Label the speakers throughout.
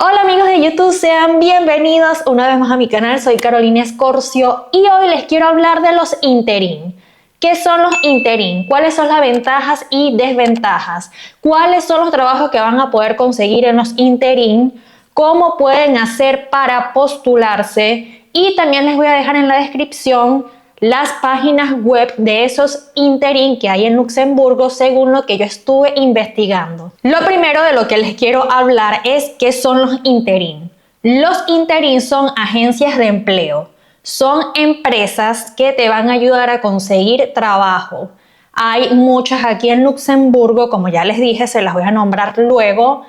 Speaker 1: Hola amigos de YouTube, sean bienvenidos una vez más a mi canal. Soy Carolina Escorcio y hoy les quiero hablar de los interín. ¿Qué son los interín? ¿Cuáles son las ventajas y desventajas? ¿Cuáles son los trabajos que van a poder conseguir en los interín? ¿Cómo pueden hacer para postularse? Y también les voy a dejar en la descripción las páginas web de esos interín que hay en Luxemburgo según lo que yo estuve investigando. Lo primero de lo que les quiero hablar es qué son los interín. Los interín son agencias de empleo. Son empresas que te van a ayudar a conseguir trabajo. Hay muchas aquí en Luxemburgo, como ya les dije, se las voy a nombrar luego.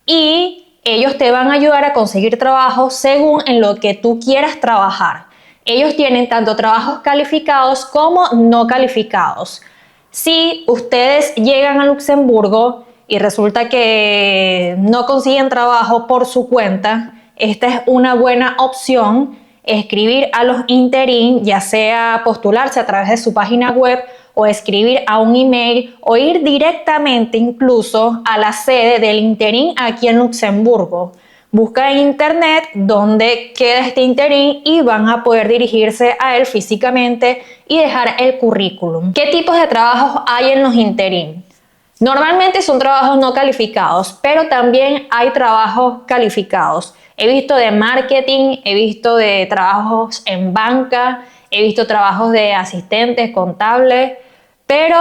Speaker 1: Y ellos te van a ayudar a conseguir trabajo según en lo que tú quieras trabajar. Ellos tienen tanto trabajos calificados como no calificados. Si ustedes llegan a Luxemburgo y resulta que no consiguen trabajo por su cuenta, esta es una buena opción, escribir a los interín, ya sea postularse a través de su página web o escribir a un email o ir directamente incluso a la sede del interín aquí en Luxemburgo. Busca en internet dónde queda este interín y van a poder dirigirse a él físicamente y dejar el currículum. ¿Qué tipos de trabajos hay en los interín? Normalmente son trabajos no calificados, pero también hay trabajos calificados. He visto de marketing, he visto de trabajos en banca, he visto trabajos de asistentes, contables, pero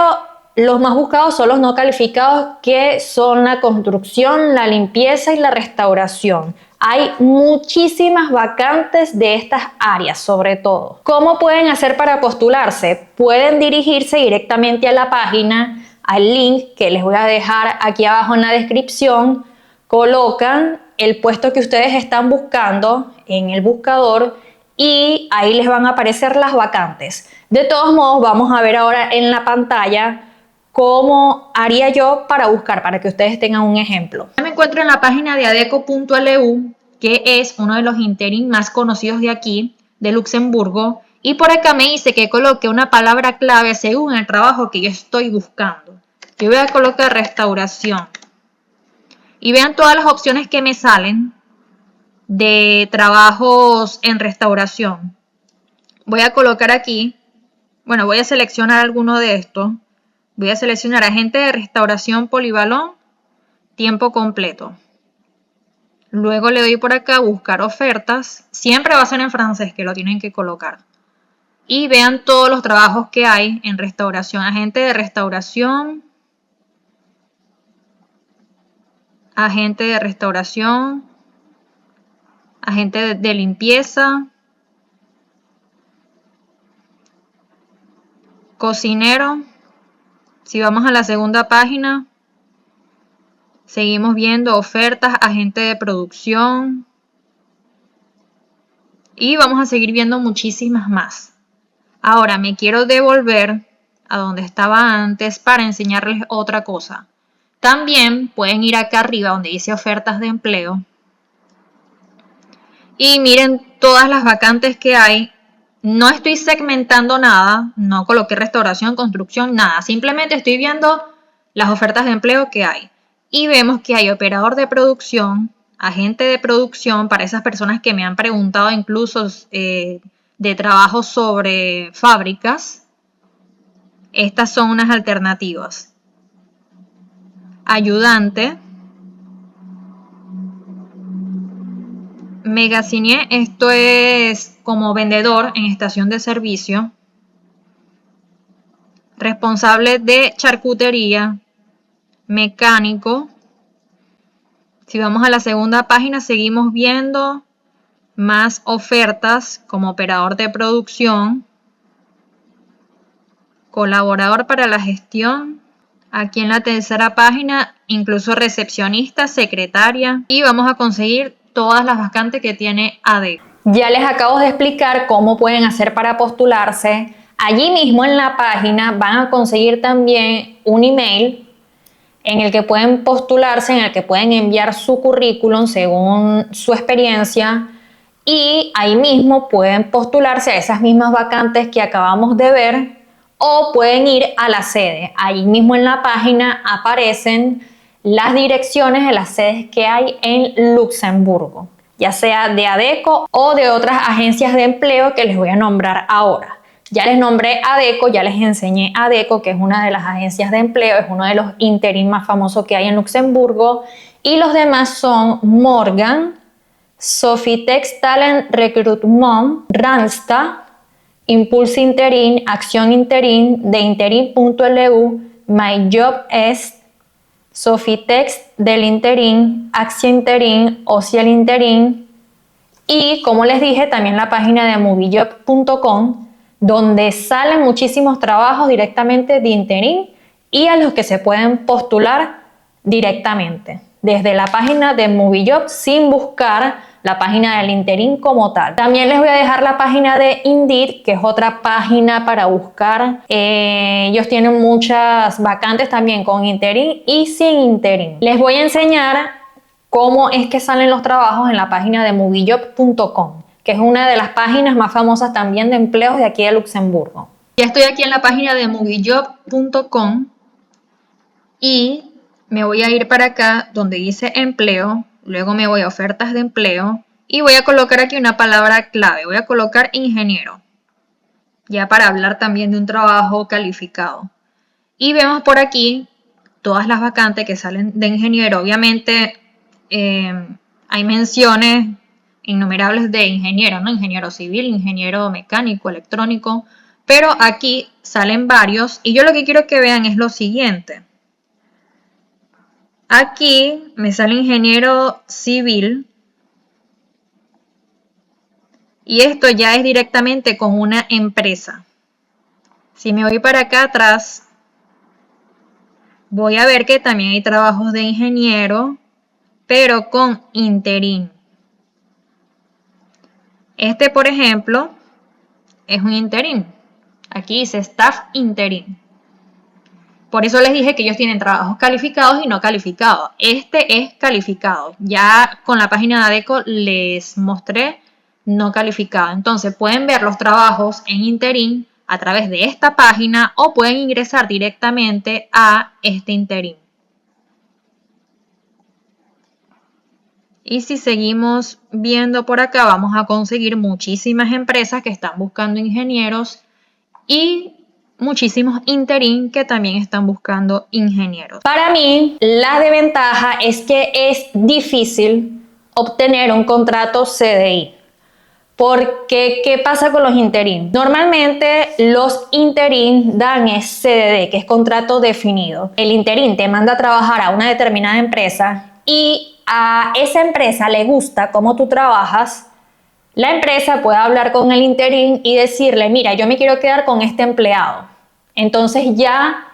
Speaker 1: los más buscados son los no calificados, que son la construcción, la limpieza y la restauración. Hay muchísimas vacantes de estas áreas, sobre todo. ¿Cómo pueden hacer para postularse? Pueden dirigirse directamente a la página, al link que les voy a dejar aquí abajo en la descripción. Colocan el puesto que ustedes están buscando en el buscador y ahí les van a aparecer las vacantes. De todos modos, vamos a ver ahora en la pantalla cómo haría yo para buscar, para que ustedes tengan un ejemplo. Me encuentro en la página de adeco.lu, que es uno de los interín más conocidos de aquí, de Luxemburgo, y por acá me dice que coloque una palabra clave según el trabajo que yo estoy buscando. Yo voy a colocar restauración. Y vean todas las opciones que me salen de trabajos en restauración. Voy a colocar aquí, bueno, voy a seleccionar alguno de estos. Voy a seleccionar agente de restauración polivalón, tiempo completo. Luego le doy por acá buscar ofertas. Siempre va a ser en francés que lo tienen que colocar. Y vean todos los trabajos que hay en restauración. Agente de restauración. Agente de restauración. Agente de limpieza. Cocinero. Si vamos a la segunda página, seguimos viendo ofertas, agente de producción. Y vamos a seguir viendo muchísimas más. Ahora me quiero devolver a donde estaba antes para enseñarles otra cosa. También pueden ir acá arriba donde dice ofertas de empleo. Y miren todas las vacantes que hay. No estoy segmentando nada, no coloqué restauración, construcción, nada. Simplemente estoy viendo las ofertas de empleo que hay. Y vemos que hay operador de producción, agente de producción, para esas personas que me han preguntado incluso de trabajo sobre fábricas. Estas son unas alternativas. Ayudante. Megacinier, esto es como vendedor en estación de servicio. Responsable de charcutería. Mecánico. Si vamos a la segunda página, seguimos viendo más ofertas como operador de producción. Colaborador para la gestión. Aquí en la tercera página, incluso recepcionista, secretaria. Y vamos a conseguir todas las vacantes que tiene Adeco. Ya les acabo de explicar cómo pueden hacer para postularse. Allí mismo en la página van a conseguir también un email en el que pueden postularse, en el que pueden enviar su currículum según su experiencia, y ahí mismo pueden postularse a esas mismas vacantes que acabamos de ver, o pueden ir a la sede. Ahí mismo en la página aparecen las direcciones de las sedes que hay en Luxemburgo, ya sea de ADECO o de otras agencias de empleo que les voy a nombrar ahora. Ya les nombré ADECO, ya les enseñé ADECO, que es una de las agencias de empleo, es uno de los interim más famosos que hay en Luxemburgo, y los demás son Morgan, Sofitex Talent Recruitment, Randstad, Impulse Interim, Acción Interim, de Interim.lu, MyJobEst, Sofitex del Interim, Axia Interim, Ocial Interim y, como les dije, también la página de moviejob.com, donde salen muchísimos trabajos directamente de Interim y a los que se pueden postular directamente desde la página de Moviejob sin buscar la página del Interim como tal. También les voy a dejar la página de Indeed, que es otra página para buscar. Ellos tienen muchas vacantes también con Interim y sin Interim. Les voy a enseñar cómo es que salen los trabajos en la página de moviejob.com, que es una de las páginas más famosas también de empleos de aquí de Luxemburgo. Ya estoy aquí en la página de moviejob.com y me voy a ir para acá donde dice empleo. Luego me voy a ofertas de empleo y voy a colocar aquí una palabra clave. Voy a colocar ingeniero, ya para hablar también de un trabajo calificado. Y vemos por aquí todas las vacantes que salen de ingeniero. Obviamente hay menciones innumerables de ingeniero, ¿no? Ingeniero civil, ingeniero mecánico, electrónico. Pero aquí salen varios y yo lo que quiero que vean es lo siguiente. Aquí me sale ingeniero civil y esto ya es directamente con una empresa. Si me voy para acá atrás, voy a ver que también hay trabajos de ingeniero, pero con Interim. Este, por ejemplo, es un Interim. Aquí dice Staff Interim. Por eso les dije que ellos tienen trabajos calificados y no calificados. Este es calificado. Ya con la página de ADECO les mostré no calificado. Entonces pueden ver los trabajos en Interim a través de esta página o pueden ingresar directamente a este Interim. Y si seguimos viendo por acá, vamos a conseguir muchísimas empresas que están buscando ingenieros y muchísimos Interim que también están buscando ingenieros. Para mí, la desventaja es que es difícil obtener un contrato CDI. Porque, ¿qué pasa con los Interim? Normalmente los Interim dan CDD, que es contrato definido. El Interim te manda a trabajar a una determinada empresa y a esa empresa le gusta cómo tú trabajas. La empresa puede hablar con el Interim y decirle, mira, yo me quiero quedar con este empleado. Entonces ya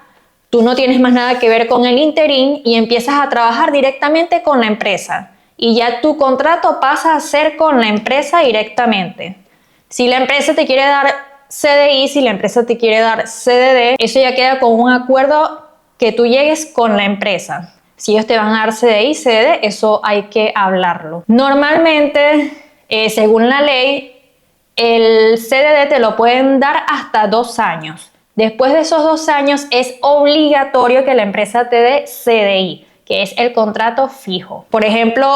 Speaker 1: tú no tienes más nada que ver con el Interim y empiezas a trabajar directamente con la empresa. Y ya tu contrato pasa a ser con la empresa directamente. Si la empresa te quiere dar CDI, si la empresa te quiere dar CDD, eso ya queda con un acuerdo que tú llegues con la empresa. Si ellos te van a dar CDI, CDD, eso hay que hablarlo. Normalmente, según la ley, el CDD te lo pueden dar hasta 2 años. Después de esos 2 años es obligatorio que la empresa te dé CDI, que es el contrato fijo. Por ejemplo,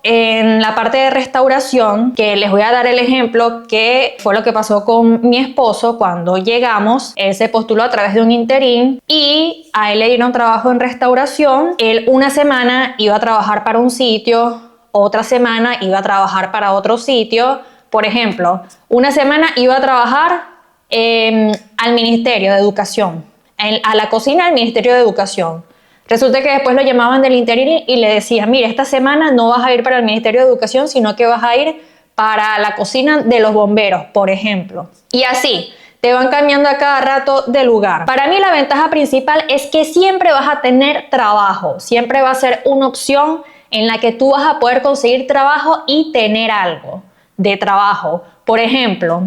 Speaker 1: en la parte de restauración, que les voy a dar el ejemplo que fue lo que pasó con mi esposo cuando llegamos. Él se postuló a través de un Interim y a él le dieron trabajo en restauración. Él una semana iba a trabajar para un sitio, otra semana iba a trabajar para otro sitio. Por ejemplo, una semana iba a trabajar al Ministerio de Educación, a la cocina del Ministerio de Educación. Resulta que después lo llamaban del Interim y le decían, mira, esta semana no vas a ir para el Ministerio de Educación, sino que vas a ir para la cocina de los bomberos, por ejemplo. Y así, te van cambiando a cada rato de lugar. Para mí la ventaja principal es que siempre vas a tener trabajo, siempre va a ser una opción en la que tú vas a poder conseguir trabajo y tener algo de trabajo. Por ejemplo,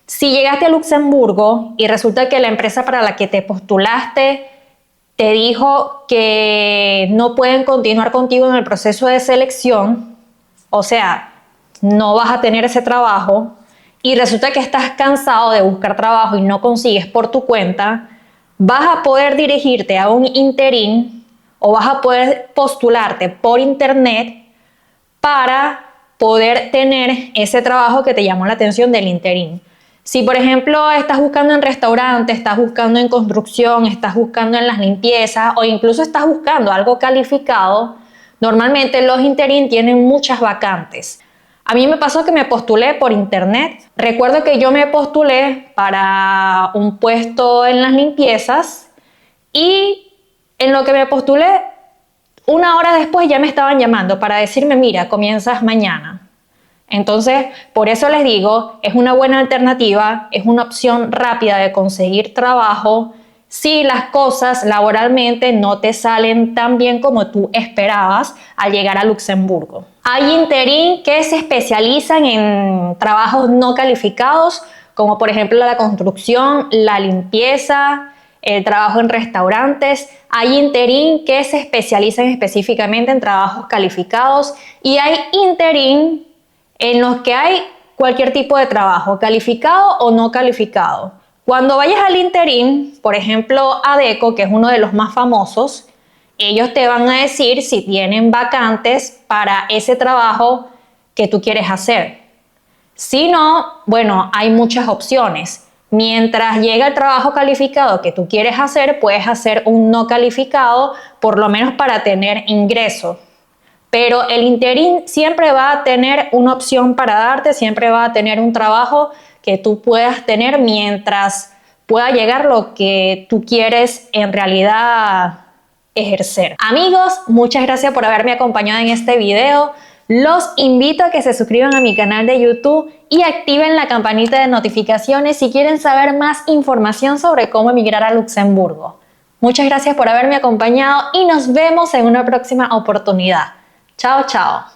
Speaker 1: si llegaste a Luxemburgo y resulta que la empresa para la que te postulaste te dijo que no pueden continuar contigo en el proceso de selección, o sea, no vas a tener ese trabajo y resulta que estás cansado de buscar trabajo y no consigues por tu cuenta, vas a poder dirigirte a un Interim o vas a poder postularte por internet para poder tener ese trabajo que te llamó la atención del interín. Si, por ejemplo, estás buscando en restaurante, estás buscando en construcción, estás buscando en las limpiezas o incluso estás buscando algo calificado, normalmente los interín tienen muchas vacantes. A mí me pasó que me postulé por internet. Recuerdo que yo me postulé para un puesto en las limpiezas y en lo que me postulé, una hora después ya me estaban llamando para decirme, mira, comienzas mañana. Entonces, por eso les digo, es una buena alternativa, es una opción rápida de conseguir trabajo si las cosas laboralmente no te salen tan bien como tú esperabas al llegar a Luxemburgo. Hay interín que se especializan en trabajos no calificados, como por ejemplo la construcción, la limpieza, el trabajo en restaurantes. Hay interín que se especializan específicamente en trabajos calificados y hay interín en los que hay cualquier tipo de trabajo, calificado o no calificado. Cuando vayas al interín, por ejemplo, Adecco, que es uno de los más famosos, ellos te van a decir si tienen vacantes para ese trabajo que tú quieres hacer. Si no, bueno, hay muchas opciones. Mientras llega el trabajo calificado que tú quieres hacer, puedes hacer un no calificado, por lo menos para tener ingreso. Pero el interín siempre va a tener una opción para darte, siempre va a tener un trabajo que tú puedas tener mientras pueda llegar lo que tú quieres en realidad ejercer. Amigos, muchas gracias por haberme acompañado en este video. Los invito a que se suscriban a mi canal de YouTube y activen la campanita de notificaciones si quieren saber más información sobre cómo emigrar a Luxemburgo. Muchas gracias por haberme acompañado y nos vemos en una próxima oportunidad. Chao, chao.